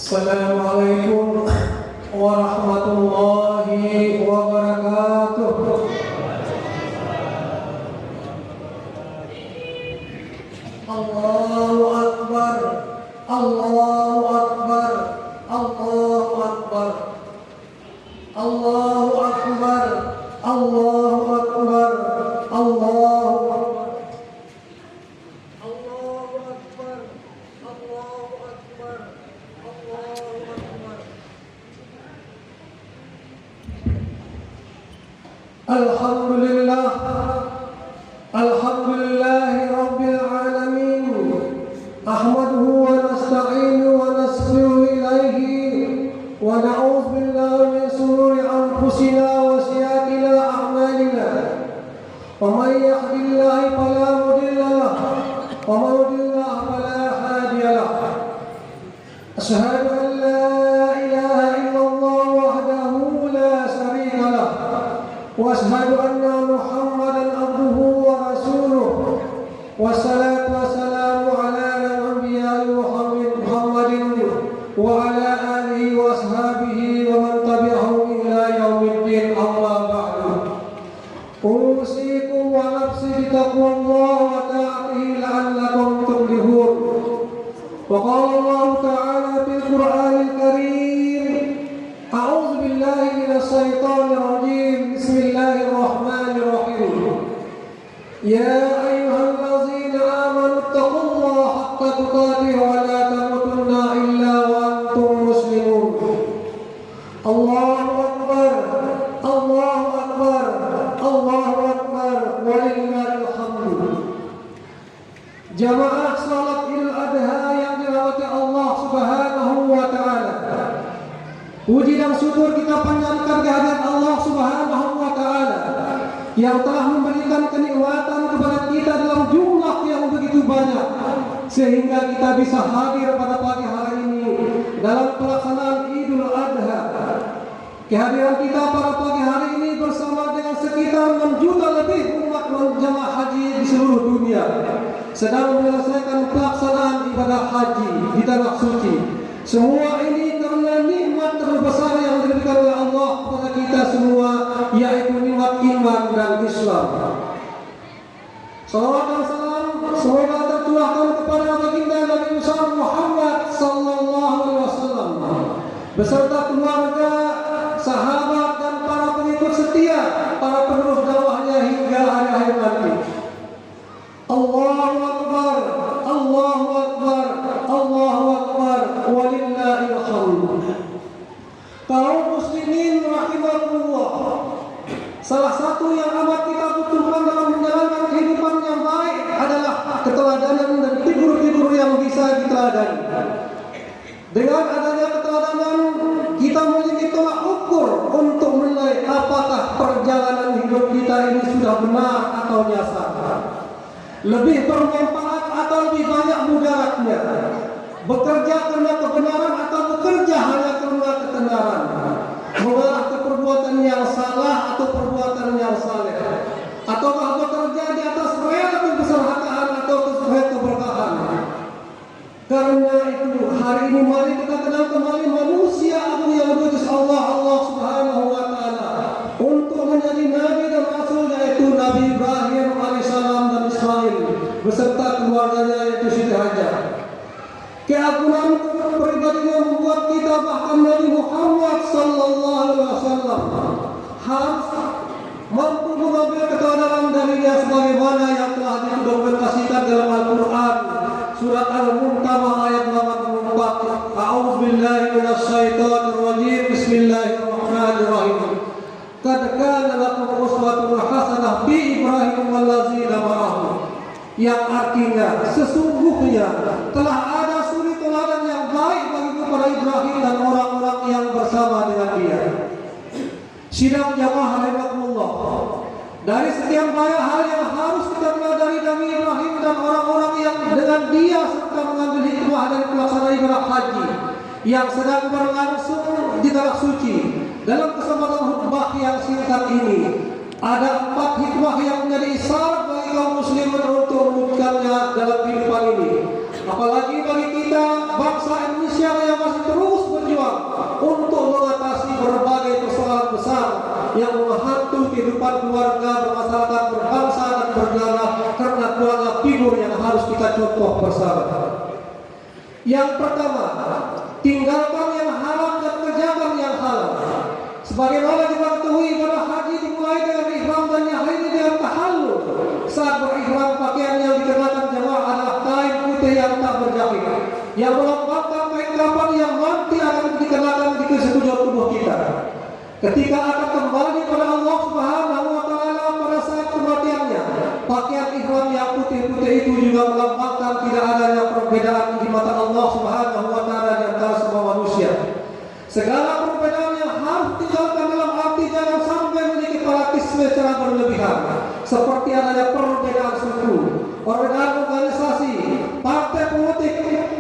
Assalamualaikum warahmatullahi wabarakatuh. Allahu Akbar, Allahu Akbar, Allahu Akbar, Allahu Akbar, Allahu Akbar, Allahu Akbar. Alhamdulillah, alhamdulillahi rabbil alamin. Ahmaduhu wa nasta'inuhu wa nasbihu ilaihi wa na'udzu billahi min shururi anfusina wa sayyiati a'malina. Wa may yahdihillahu fala mudilla lahu wa may yudlil fala hadiya lahu. Asyhadu an la ilaha illallah wahdahu la syarika lahu وأشهد أن محمدا عبده ورسوله والصلاة والسلام على الأنبياء محمد وعلى آله وأصحابه ومن تبعهم إلى يوم الدين. أما بعد أوصيكم ونفسي بتقوى الله وطاعته لعلكم تفلحون. وقال الله تعالى في القرآن الكريم: أعوذ بالله من الشيطان الرجيم. بسم الله الرحمن الرحيم. يا أيها الذين آمنوا اتقوا الله حق تقاته ولا تموتن إلا وأنتم مسلمون. الله أكبر، الله أكبر، الله أكبر ولله الحمد. Jamaah salat Idul Adha yang dirahmati Allah Subhanahu wa taala. Puji dan syukur kita panjatkan kehadirat Allah Subhanahu wa taala yang telah memberikan kenikmatan kepada kita dalam jumlah yang begitu banyak sehingga kita bisa hadir pada pagi hari ini dalam pelaksanaan Idul Adha. Kehadiran kita pada pagi hari ini bersama dengan sekitar 6 juta lebih umat jamaah haji di seluruh dunia sedang menyelesaikan pelaksanaan ibadah haji di tanah suci. Semua ini karena nikmat terbesar yang diberikan oleh Allah kepada kita semua, yaitu nikmat iman dan Islam. Salawat dan salam semoga tercurahkan kepada baginda Nabi Muhammad sallallahu alaihi wasallam beserta keluarga, sahabat dan para pengikut setia, para penerus dakwahnya hingga hari akhir nanti. Allahu Akbar, Allahu Akbar, Allahu Akbar walillahil hamd. Kaum muslimin rahimakumullah, salah satu yang amat kita butuhkan dalam menjalankan kehidupan yang baik adalah keteladanan dan figur-figur yang bisa diteladani. Dengan adanya keteladanan, kita memiliki tolak ukur untuk menilai apakah perjalanan hidup kita ini sudah benar atau nyasar, lebih bermanfaat atau lebih banyak mudaratnya, bekerja karena kebenaran atau bekerja hanya karena ketenaran, mengarah ke perbuatan yang salah atau perbuatan yang saleh, ataukah bekerja di atas rel kebersamaan atau rel keberkahan. Karena itu hari ini mari kita kenal kembali manusia agung yang diutus Allah Subhanahu wa taala untuk menjadi nabi dan rasul, yaitu Nabi Ibrahim alaihissalam dan Ismail beserta keluarganya yaitu Siti Hajar. Keagungan pribadinya membuat kita bahkan Nabi Muhammad sallallahu alaihi wasallam harus mampu mengambil keteladanan darinya sebagaimana yang telah didokumentasikan dalam Al-Quran surat Al-Mumtahanah ayat 84. A'udzu billahi minasy syaithanir rajim. Bismillahirrahmanirrahim. Qad kana lakum uswatun hasanah fi Ibrahim wallazina ma'ahu. Yang artinya sesungguhnya telah ada suri teladan yang baik bagi kepada Ibrahim dan orang-orang yang bersama dengan dia. Sidang jamaah rahimakumullah, dari sekian banyak hal yang harus kita pelajari Nabi Ibrahim dan orang-orang yang dengan dia serta mengambil hikmah dari pelaksanaan ibadah haji yang sedang berlangsung di tanah suci. Dalam kesempatan khutbah yang singkat ini, ada 4 hikmah yang menjadi isyarat bagi kaum muslimin untuk mewujudkannya dalam kehidupan ini. Apalagi bagi kita bangsa Indonesia yang masih terus menyusul kehidupan keluarga, bermasyarakat, berbangsa dan bernegara karena keluarga figur yang harus kita contoh bersama. Yang pertama, tinggalkan yang haram dan kerjakan yang halal. Sebagaimana kita ketahui pada haji dimulai dengan ihram dan yang lain dengan tahallul. Saat berihram pakaian yang dikenakan jemaah adalah kain putih yang tak berjahit, yang melambangkan kain kafan yang nanti akan dikenakan di sekujur tubuh kita. Ketika akan kembali pada Allah Subhanahu wa taala pada saat kematiannya, pakaian ihram yang putih-putih itu juga melambangkan tidak adanya perbedaan di mata Allah Subhanahu wa taala di antara semua manusia. Segala perbedaan yang harus ditinggalkan dalam arti jangan sampai menjadi fanatisme secara berlebihan, seperti adanya perbedaan suku, perbedaan organisasi, partai politik,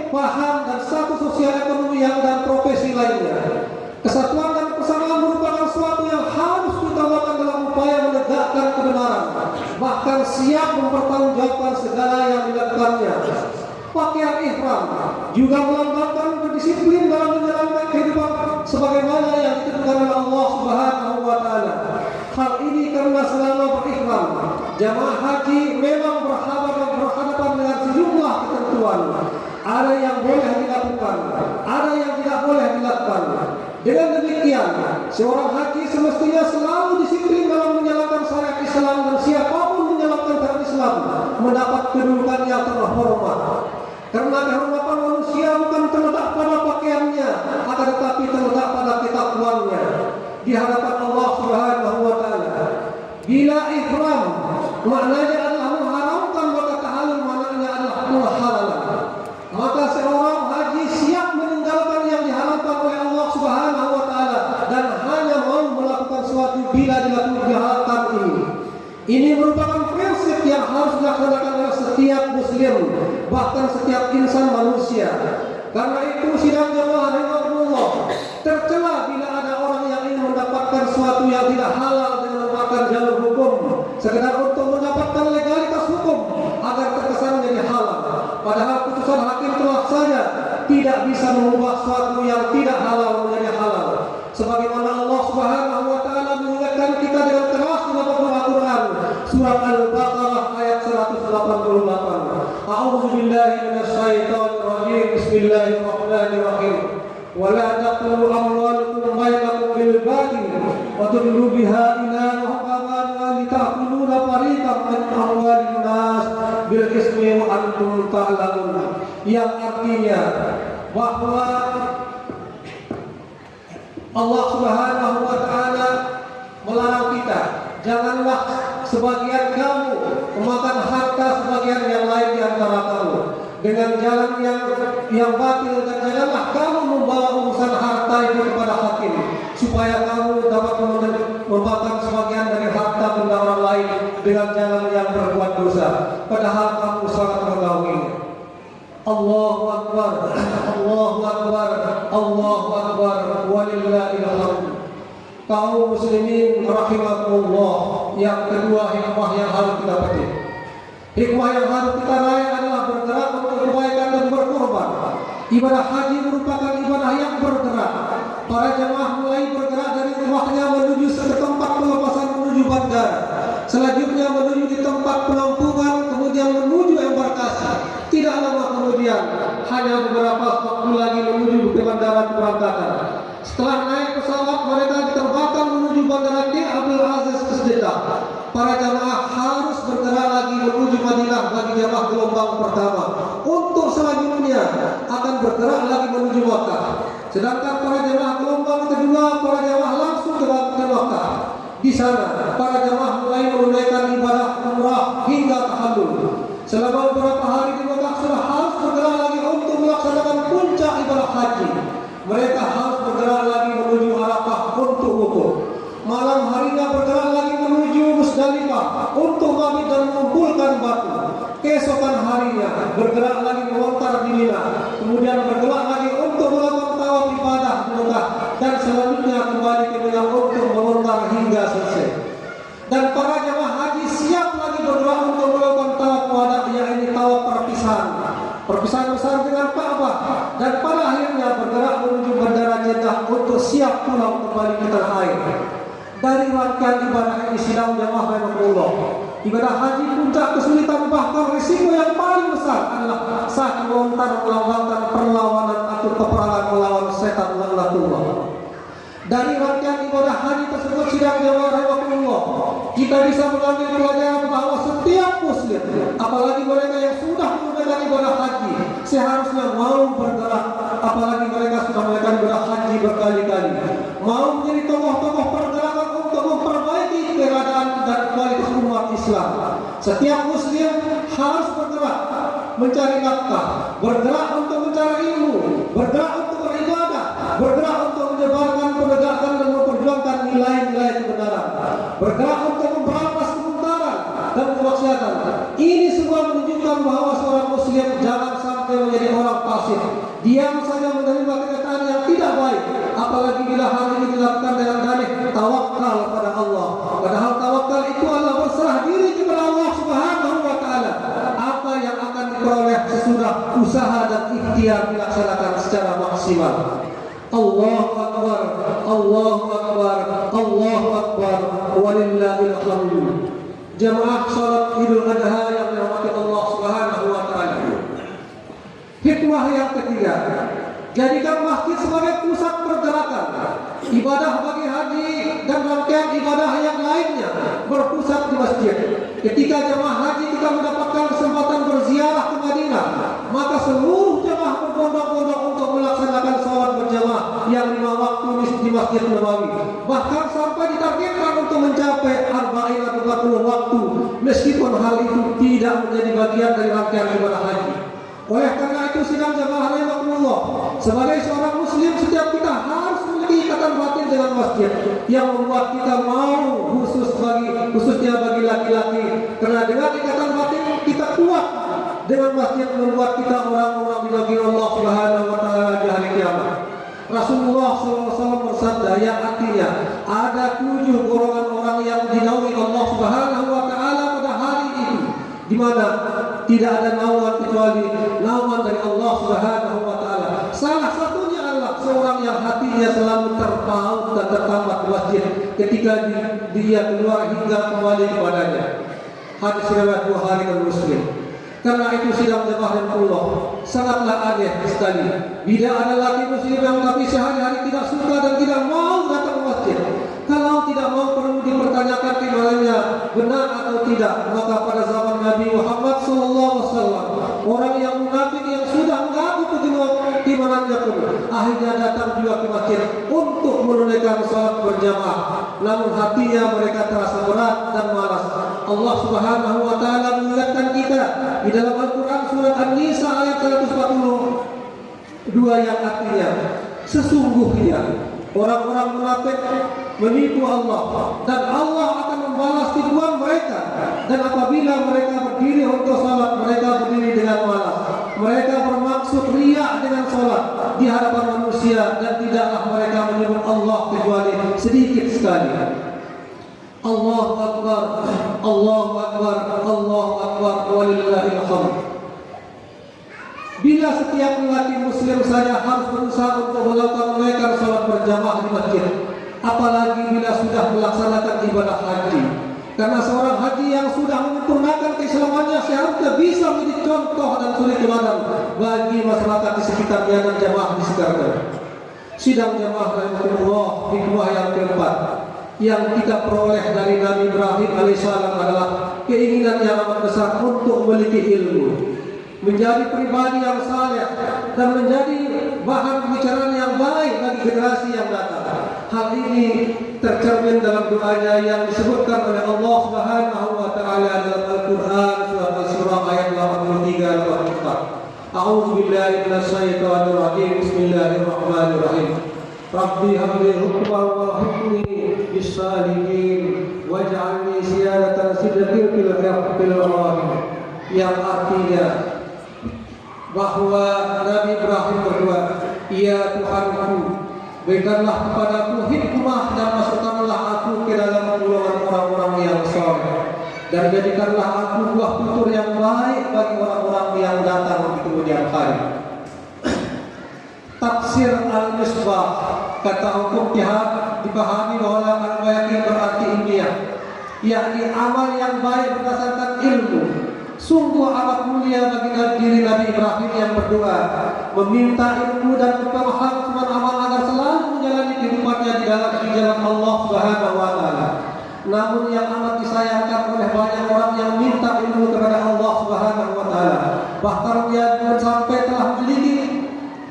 paham dan status sosial ekonomi yang dan profesi lainnya. Kesatuan dan persamaan merupakan suatu yang harus diutamakan dalam upaya menegakkan kebenaran, bahkan siap mempertanggungjawabkan segala yang dilakukannya. Pakaian ihram juga melambangkan berdisiplin dalam menjalankan kehidupan sebagaimana yang ditentukan oleh Allah Subhanahu wa taala. Hal ini karena selama berihram, jamaah haji memang berhadapan dengan sejumlah ketentuan. Ada yang boleh dilakukan, ada yang tidak boleh dilakukan. Dengan demikian, seorang haji semestinya selalu disiplin dalam menjalankan syariat Islam dan siapapun menjalankan syariat Islam mendapat kedudukan yang terhormat. Karena kehormatan manusia bukan terletak pada pakaiannya, akan tetapi terletak pada ketakwaannya di hadapan Allah Subhanahu wa taala. Bila ihram maknanya adalah mengharamkan, maka tahallul maknanya adalah menghalalan. Maka seorang haji siap meninggalkan yang diharamkan oleh Allah Subhanahu wa taala dan hanya mau melakukan sesuatu bila dilakukan ini. Ini merupakan prinsip yang harus dilaksanakan oleh setiap muslim, bahkan setiap insan manusia. Karena itu sidang jamaah rahimahullah, tercela bila ada orang yang ingin mendapatkan sesuatu yang tidak halal dengan menggunakan jalur hukum sekedar untuk mendapatkan legalitas hukum agar terkesan menjadi halal. Padahal putusan hakim telah saja tidak bisa mengubah sesuatu yang tidak halal menjadi halal. Sebagaimana Allah Subhanahu wa taala mengingatkan kita dengan keras dalam Al-Qur'an, surat Al-Baqarah ayat 188. A'udzu billahi minasyaitonir rajim. Bismillahirrahmanirrahim. Wa la taqtulu amwalakum bainakum bil batil wa tudlu biha ila al-hukama litakuluna fariqan min amwalin nas bil ismi wa antum ta'lamun. Yang artinya bahwa Allah Subhanahu wa taala melarang kita, janganlah sebagian kamu memakan harta sebagian yang lain di antara kamu dengan jalan yang batil, dan janganlah kamu membawa urusan harta itu kepada hakim supaya kamu dapat memakan sebagian dari harta benda orang lain dengan jalan yang berbuat dosa, padahal kamu sangat mengetahui. Allahu Akbar, Allahu Akbar, Allahu Akbar, walillahil hamd. Kaum muslimin rahimakumullah, yang kedua hikmah yang harus kita petik. Hikmah yang harus kita raih adalah bergerak untuk kebaikan dan berkorban. Ibadah haji merupakan ibadah yang bergerak. Para jemaah mulai bergerak dari rumahnya menuju ke tempat pelepasan menuju bandara, selanjutnya menuju di tempat penampungan, kemudian menuju embarkasi. Tidak lama kemudian, hanya beberapa waktu lagi menuju ke bandara keberangkatan. Setelah naik pesawat, mereka diterbangkan menuju bandara King Abdul Aziz Jeddah. Para jamaah harus bergerak lagi menuju Madinah bagi jamaah gelombang pertama. Untuk selanjutnya akan bergerak lagi menuju Makkah. Sedangkan para jamaah gelombang kedua, para jamaah langsung ke Makkah. Di sana, para jamaah mulai menunaikan ibadah umrah hingga tahallul. Selama beberapa hari di Makkah sudah harus bergerak lagi untuk melaksanakan puncak ibadah haji. Mereka harus bergerak lagi menuju Arafah untuk wukuf. Malam harinya bergerak lagi menuju Musdalifah untuk mabit dan mengumpulkan batu. Keesokan harinya bergerak lagi melontar di Mina. Kemudian bergerak lagi untuk melakukan tawaf ibadah di Mekah, dan selanjutnya kembali ke Mina untuk melontar hingga selesai. Dan para jemaah haji siap lagi bergerak untuk melakukan tawaf wadah, yaitu tawaf perpisahan besar dengan Ka'bah, dan pada akhirnya bergerak menuju bandara Jeddah untuk siap pulang kembali ke tanah air. Dari rangkaian ibadah ini Allah. Ibadah haji puncak kesulitan bahkan risiko yang paling besar adalah saat melontar perlawanan atau peperangan melawan setan laknatullah. Dari rangkaian ibadah haji tersebut sidang jamaah rahimahullah, kita bisa mengambil pelajaran bahwa setiap muslim, apalagi mereka yang sudah menunaikan ibadah haji, seharusnya mau bergerak, apalagi mereka sudah menunaikan ibadah haji berkali-kali, mau menjadi tokoh-tokoh pergerakan untuk memperbaiki keadaan dan kualitas umat Islam. Setiap muslim harus bergerak mencari nafkah, bergerak untuk mencari ilmu, bergerak untuk beribadah, bergerak untuk menyebarkan, menegakkan dan memperjuangkan nilai-nilai kebenaran, bergerak untuk memberantas kemungkaran dan kemaksiatan. Ini semua menunjukkan bahwa seorang muslim jangan sampai menjadi orang pasif, diam saja menerima kenyataan yang tidak baik, apalagi bila hal ini dilakukan dengan dalih tawakal pada Allah. Padahal tawakal itu adalah berserah diri kepada Allah Subhanahu wa taala. Apa yang akan diperoleh sesudah usaha dan ikhtiar dilaksanakan secara maksimal. Allahu akbar, Allahu akbar, Allahu akbar, walillahil hamd. Jamaah salat Idul Adha yang dirahmati Allah Subhanahu wa taala. Hikmah yang ketiga, jadikan masjid sebagai pusat pergerakan. Ibadah bagi haji dan rangkaian ibadah yang lainnya berpusat di masjid. Ketika jemaah haji kita mendapatkan kesempatan berziarah ke Madinah, maka seluruh jemaah berbondong-bondong untuk melaksanakan salat berjamaah yang 5 waktu di Masjid Nabawi. Bahkan sampai ditargetkan untuk mencapai 40 atau 40 waktu, meskipun hal itu tidak menjadi bagian dari rangkaian ibadah haji. Oleh karena itu sidang jamaah rahimahullah, sebagai seorang muslim setiap kita harus memiliki ikatan batin dengan masjid yang membuat kita mau khususnya bagi laki-laki, karena dengan ikatan batin kita kuat dengan masjid membuat kita orang-orang bagi Allah Subhanahu wa taala di hari kiamat. Rasulullah SAW bersabda yang artinya ada 7 golongan orang yang dinaungi Allah Subhanahu wa taala pada hari itu, di mana tidak ada naungan kecuali naungan dari Allah Subhanahu wa taala. Salah satunya adalah seorang yang hatinya selalu terpaut dan tertambat di masjid ketika dia keluar hingga kembali kepadanya. Hadis riwayat Bukhari dan Muslim. Karena itu sidang jamaah rahimahullah, sangatlah aneh sekali bila ada laki muslim yang tapi sehari-hari tidak suka dan tidak mau datang ke masjid. Kalau tidak mau perlu dipertanyakan imannya benar atau tidak. Maka pada zaman Nabi Muhammad SAW, orang yang munafik yang sudah mengaku keimanannya pun akhirnya datang juga ke masjid untuk menunaikan salat berjamaah. Namun hatinya mereka terasa berat dan malas. Allah Subhanahu wa taala mengingatkan kita di dalam Al-Quran surat An-Nisa ayat 142 yang artinya sesungguhnya orang-orang munafik menipu Allah dan Allah akan membalas tipuan mereka. Dan apabila mereka berdiri untuk salat, mereka berdiri dengan malas. Mereka bermaksud riya dengan salat di hadapan manusia dan tidaklah mereka menyebut Allah kecuali sedikit sekali. Allahu akbar, Allahu akbar, Allahu akbar, walillahil hamd. Bila setiap lelaki muslim saja harus berusaha untuk menunaikan salat berjamaah di masjid, apalagi bila sudah melaksanakan ibadah haji. Karena seorang haji yang sudah menyempurnakan keislamannya seharusnya bisa menjadi contoh dan suri teladan bagi masyarakat di sekitarnya dan jamaah di sekitarnya. Sidang jamaah rahimahullah, hikmah yang keempat yang kita peroleh dari Nabi Ibrahim alaihissalam adalah keinginan yang amat besar untuk memiliki ilmu, menjadi pribadi yang saleh dan menjadi bahan pembicaraan yang baik bagi generasi yang datang. Hal ini tercermin dalam doanya yang disebutkan oleh Allah Subhanahu wa taala dalam Al-Qur'an surat Al-Surah ayat 83 dan 84. A'udzu billahi minasyaitonir rajim. Bismillahirrahmanirrahim. Rabbi habli hukman wa hukmi bis-salihin waj'alni siyadatan sidqin fil rahim. Yang artinya bahwa Nabi Ibrahim berdoa, "Ya Tuhanku, berikanlah kepadaku hikmah dan masukkanlah aku ke dalam golongan orang-orang yang saleh, dan jadikanlah aku buah tutur yang baik bagi orang-orang yang datang di kemudian hari." Tafsir Al-Misbah, kata hukum jihad dipahami bahwa al-bayati berarti ilmiah. yakni amal yang baik berdasarkan ilmu. Sungguh amat mulia bagi diri Nabi Ibrahim yang berdoa, meminta ilmu dan pemahaman amal agar selalu menjalani kehidupannya di jalan Allah Subhanahu wa taala. Namun yang amat disayangkan oleh banyak orang yang minta ilmu kepada Allah Subhanahu wa taala, bahkan dia sampai telah memiliki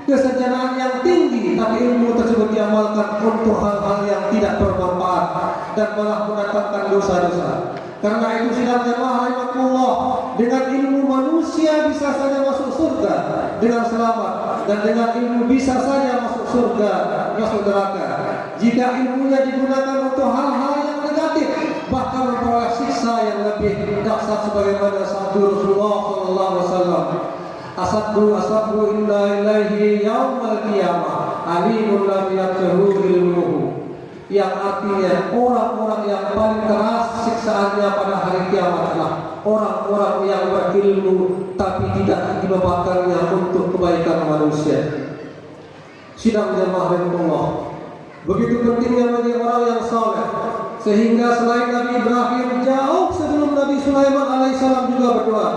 kesejahteraan yang tinggi, tapi ilmu tersebut diamalkan untuk hal-hal yang tidak bermanfaat dan malah mendatangkan dosa-dosa. Karena itu sidang jamaah rahimakumullah, dengan ilmu manusia bisa saja masuk surga dengan selamat, dan dengan ilmu bisa saja masuk surga, masuk neraka. Jika ilmunya digunakan untuk hal-hal yang negatif, bahkan memperoleh siksa yang lebih dahsyat sebagaimana sabda Rasulullah sallallahu alaihi wasallam, Asabdu inna ilaihi yaumal qiyamah alimun lam yaqhu ilmuhu, yang artinya orang-orang yang paling keras siksaannya pada hari kiamat adalah orang-orang yang berilmu tapi tidak dibawakannya untuk kebaikan manusia. Sidang jamaah rahimakumullah, begitu pentingnya bagi orang yang saleh, sehingga selain Nabi Ibrahim, jauh sebelum Nabi Sulaiman alaihissalam juga berdoa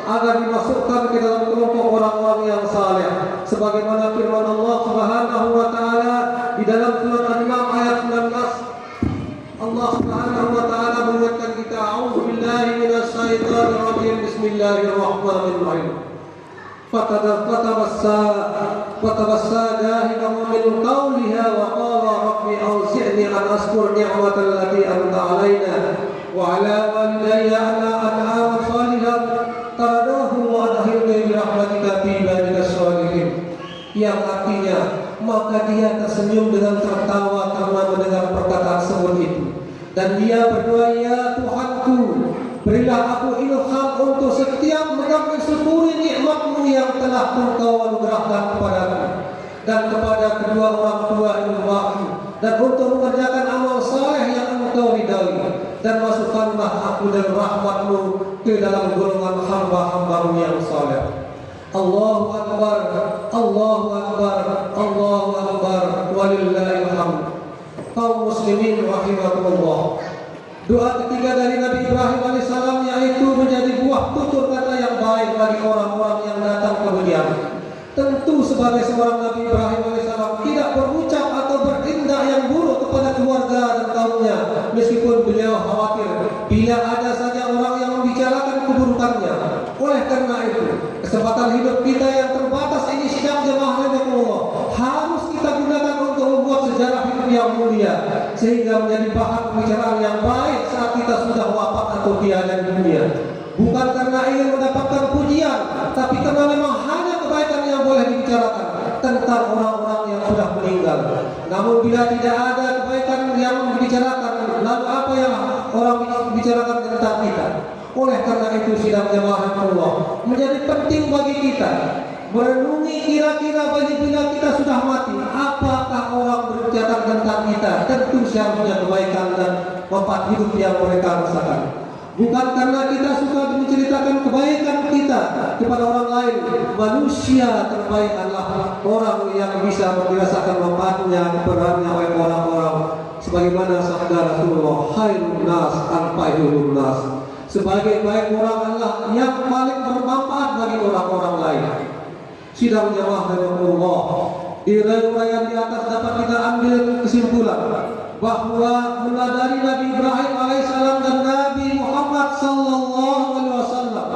agar dimasukkan ke dalam kelompok orang-orang yang saleh, sebagaimana firman Allah Subhanahu wa taala di dalam surat An-Naml ayat 19. Allah Subhanahu wa taala mengingatkan kita, a'udzubillahi minasyaitonir rajim, bismillahirrahmanirrahim. Fatabassa dahikan min qawliha wa qala rabbi awzi'ni an ashkur ni'matal lati an'amta 'alaina wa 'ala walidayya an a'mala salihan taradahu wa adkhilni bi rahmatika fi ibadikas shalihin. Yang artinya, maka dia tersenyum dengan tertawa karena mendengar perkataan sebut itu, dan dia berdoa, ya Tuhanku, berilah aku ilham untuk setiap mensyukuri nikmat-Mu yang telah Engkau anugerahkan kepadaku dan kepada kedua orang tua ilmuku, dan untuk mengerjakan amal saleh yang Engkau ridai, dan masukkanlah aku dan rahmat-Mu ke dalam golongan hamba-hamba-Mu yang saleh. Allahu Akbar, Allahu Akbar, Allahu Akbar, walillahil hamd. Kaum muslimin rahimakumullah, doa ketiga dari Nabi Ibrahim alaihissalam yaitu menjadi buah tutur kata yang baik bagi orang-orang yang datang kemudian. Tentu sebagai seorang Nabi Ibrahim alaihissalam tidak berucap atau berindah yang buruk kepada keluarga dan kaumnya, meskipun beliau khawatir bila ada saja orang yang membicarakan keburukannya. Oleh karena itu, kesempatan hidup kita yang terbatas ini, sidang jemaah rahimakumullah, harus kita gunakan untuk membuat sejarah hidup yang mulia, sehingga menjadi bahan pembicaraan yang baik saat kita sudah wafat atau tiada di dunia. Bukan karena ingin mendapatkan pujian, tapi karena memang hanya kebaikan yang boleh dibicarakan tentang orang-orang yang sudah meninggal. Namun bila tidak ada kebaikan yang dibicarakan, lalu apa yang orang bicarakan tentang kita? Oleh karena itu, sidang jemaah Allah, menjadi penting bagi kita merenungi kira-kira bila kita sudah mati, apakah orang berbicara tentang kita? Tentu seharusnya kebaikan dan manfaat hidup yang mereka rasakan. Bukan karena kita suka menceritakan kebaikan kita kepada orang lain. Manusia terbaik adalah orang yang bisa merasakan manfaatnya perannya oleh orang-orang. Sebagaimana sabda Rasulullah, khairun nas anfa'uhum nas. Sebaik-baik orang adalah yang paling bermanfaat bagi orang-orang lain. Sidang jamaah rahimakumullah, di riwayat di atas dapat kita ambil kesimpulan bahwa meladani Nabi Ibrahim alaihissalam dan Nabi Muhammad sallallahu alaihi wasallam,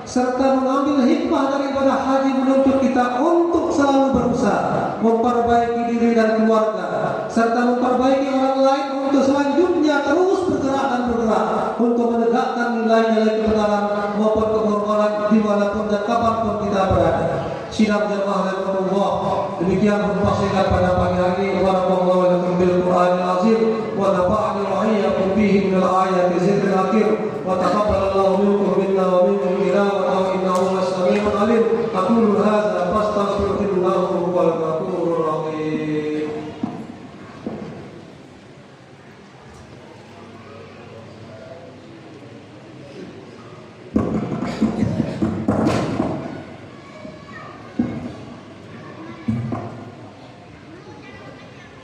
serta mengambil hikmah daripada haji, menuntut kita untuk selalu berusaha memperbaiki diri dan keluarga, serta memperbaiki orang lain untuk selanjutnya terus bergerak dan bergerak untuk menegakkan nilai-nilai kebenaran maupun kehormatan dimanapun dan kapanpun kita berada. Sidang jamaah rahimakumullah, demikian khutbah singkat pada pagi hari ini. Barakallahu lakum bil Qur'anil azim wa nafa'ani wa iyyakum bihi minal ayati zikril hakim wa taqabbalallahu minkum minna wa minkum tilawatan innahu as-sami'ul alim. Aqulu hadza fastaghfirullaha wal ghafurur rahim.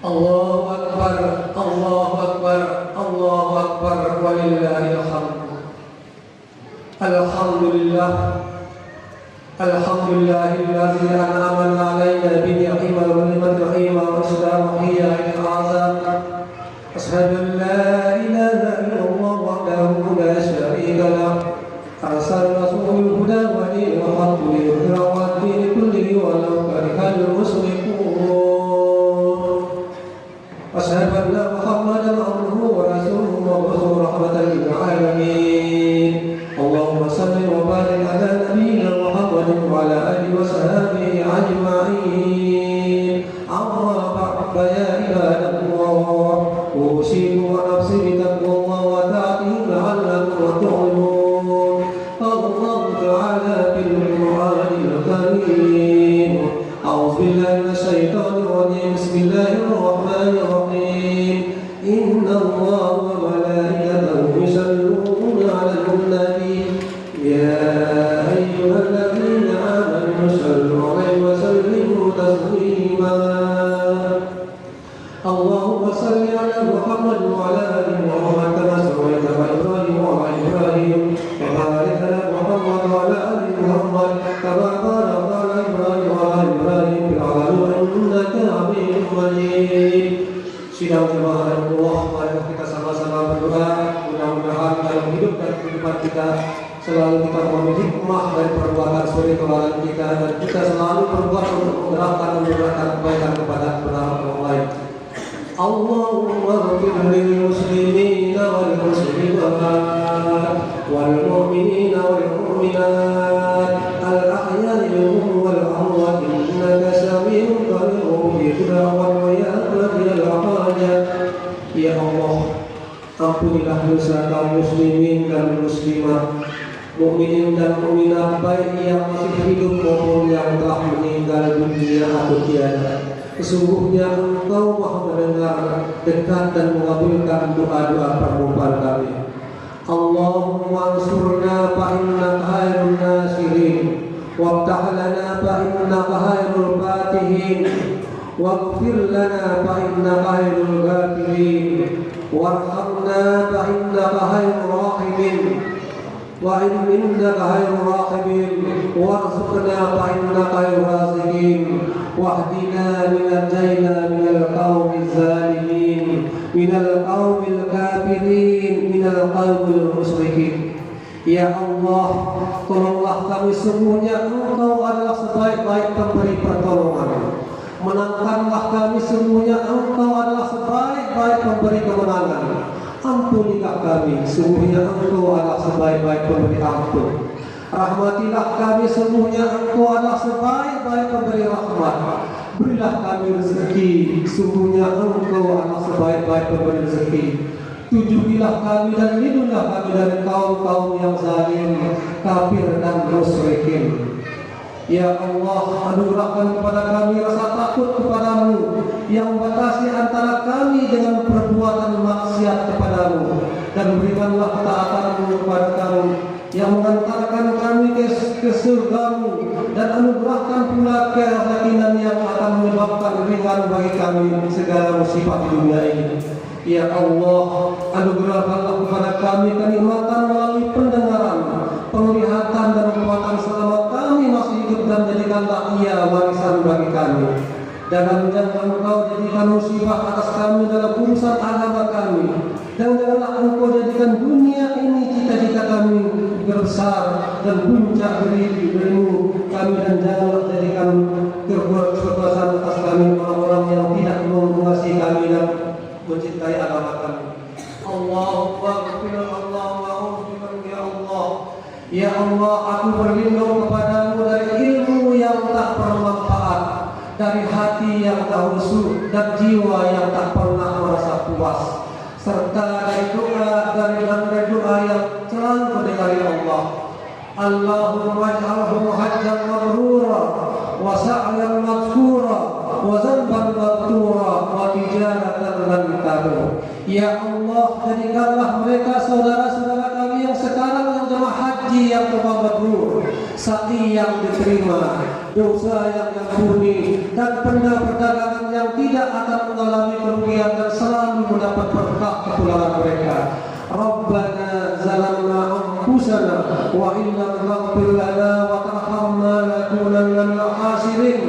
Allahu Akbar, Allahu Akbar, Allahu Akbar. walillahil hamd. Alhamdulillah, alhamdulillahilladzi an'ama 'alaina bi ni'matil rahim wa islamiyya al-azam. Asyhadu an la ilaha illallah wahdahu la syarika lah. Arsala rasulul huda wa dinil haqq liyudhhirahu 'ala dini kullihi walau karihal musyrikun. Asyhadu anna Muhammadan abduhu wa rasuluhu mab'uutsun rahmatan lil 'alamin. Allahumma shalli wa barik 'ala nabiyyina Muhammadin wa 'ala alihi wa sahbihi ajma'in. Amma ba'du ya ibadallah. أوصيكم ونفسي بتقوى الله وطاعته لعلكم تفلحون. قال الله تعالى في القرآن الكريم: أعوذ بالله من الشيطان الرجيم. بسم الله الرحمن الرحيم. إن الله وملائكته يصلون على النبي يا أيها الذين آمنوا صلوا عليه وسلموا تسليما. اللهم صل على محمد وعلى ال محمد كما صليت على ابراهيم وعلى ابراهيم وبارك على محمد وعلى ال محمد كما باركت على ابراهيم وعلى ابراهيم في العالمين انك حميد مجيد. Sidang jemaah Allah, mari kita sama-sama berdoa mudah-mudahan dalam hidup dan kehidupan kita selalu kita mengambil hikmah dari perbuatan suri kemarin kita dan kita selalu berbuat untuk menerapkan kebaikan kepada orang lain. Allahumma ighfir lil muslimina wal muslimat wal mu'minina wal mu'minat al ahya'i minhum wal amwat innaka sami'un qaribun mujibud da'wat wa ya qadil hajat. Ya Allah, ampunilah dosa kaum muslimin dan muslimat, mukminin dan mukminat, baik yang masih hidup maupun yang telah meninggal dunia atau tiada. Sesungguhnya Engkau Maha mendengar, dekat dan mengabulkan doa-doa permohonan kami. Allahumma ansurna fa innaka khairun nasirin, waftah lana fa innaka khairul fatihin, waghfir lana fa innaka khairul ghafirin, warhamna fa innaka khairur rahimin, wa innaka khairur rahimin, warzuqna fa innaka khairur raziqin. واهدنا ونجينا من القوم الظالمين من القوم الكافرين من القوم المشركين. Ya Allah, tolonglah kami, sungguhnya Engkau adalah sebaik-baik pemberi pertolongan. Menangkanlah kami, sungguhnya Engkau adalah sebaik-baik pemberi kemenangan. Ampunilah kami, sungguhnya Engkau adalah sebaik-baik pemberi ampun. Rahmatilah kami, sungguhnya Engkau adalah sebaik-baik pemberi rahmat. Berilah kami rezeki, sungguhnya Engkau adalah sebaik-baik pemberi rezeki. Tujuilah kami dan lindungilah kami dari kaum-kaum yang zalim, kafir dan musyrikin. Ya Allah, anugerahkan kepada kami rasa takut kepadamu yang membatasi antara kami dengan perbuatan maksiat kepadamu, dan berikanlah ketaatanmu kepada kami yang mengantarkan kami ke surgamu, dan anugerahkan pula keyakinan yang akan menyebabkan ringan bagi kami segala musibah di dunia ini. Ya Allah, anugerahkanlah kepada kami kenikmatan melalui pendengaran, penglihatan dan kekuatan selama kami masih hidup, dan jadikanlah ia warisan bagi kami. Dan jangan Engkau jadikan musibah atas kami dalam urusan agama kami, dan janganlah Engkau jadikan dunia ini cita-cita kami berbesar dan puncak dirimu kami, dan janganlah jadikan kekuasaan atas kami orang-orang yang tidak mengasihi kami dan mencintai agama kami. Allahumma ghfir, Allahumma ya Allah. Ya Allah, aku berlindung kepadamu dari ilmu yang tak bermanfaat, dari hati yang tak husuk, dan jiwa yang tak pernah merasa puas, serta dari doa yang selalu mendengar Allah. Allahumma ij'alhu hajjan mabrura wa sa'yan madhkura wa zanban maghfura wa tijaratan lan tabur. Ya Allah, jadikanlah mereka saudara-saudara kami yang sekarang yang jemaah haji yang mabrur, sa'i yang diterima, dosa yang diampuni, dan perdagangan yang tidak akan mengalami kerugian dan selalu mendapat berkah kepulangan mereka. Rabbana وإن لم تغفر لنا وترحمنا لنكونن من الخاسرين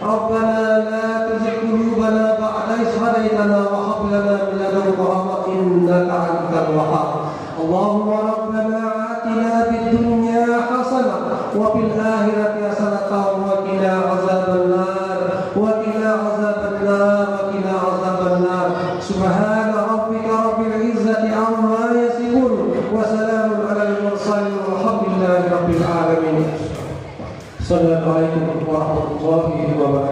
ربنا لا تزغ قلوبنا بعد إذ هديتنا وهب لنا من لدنك رحمة إنك أنت الوهاب اللهم ربنا آتنا في الدنيا حسنة وفي الآخرة حسنة وقنا عذاب النار وقنا عذاب النار وقنا عذاب النار سبحان ربك رب العزة عما يصفون وسلام على المرسلين والحمد لله رب العالمين. السلام عليكم ورحمة الله وبركاته.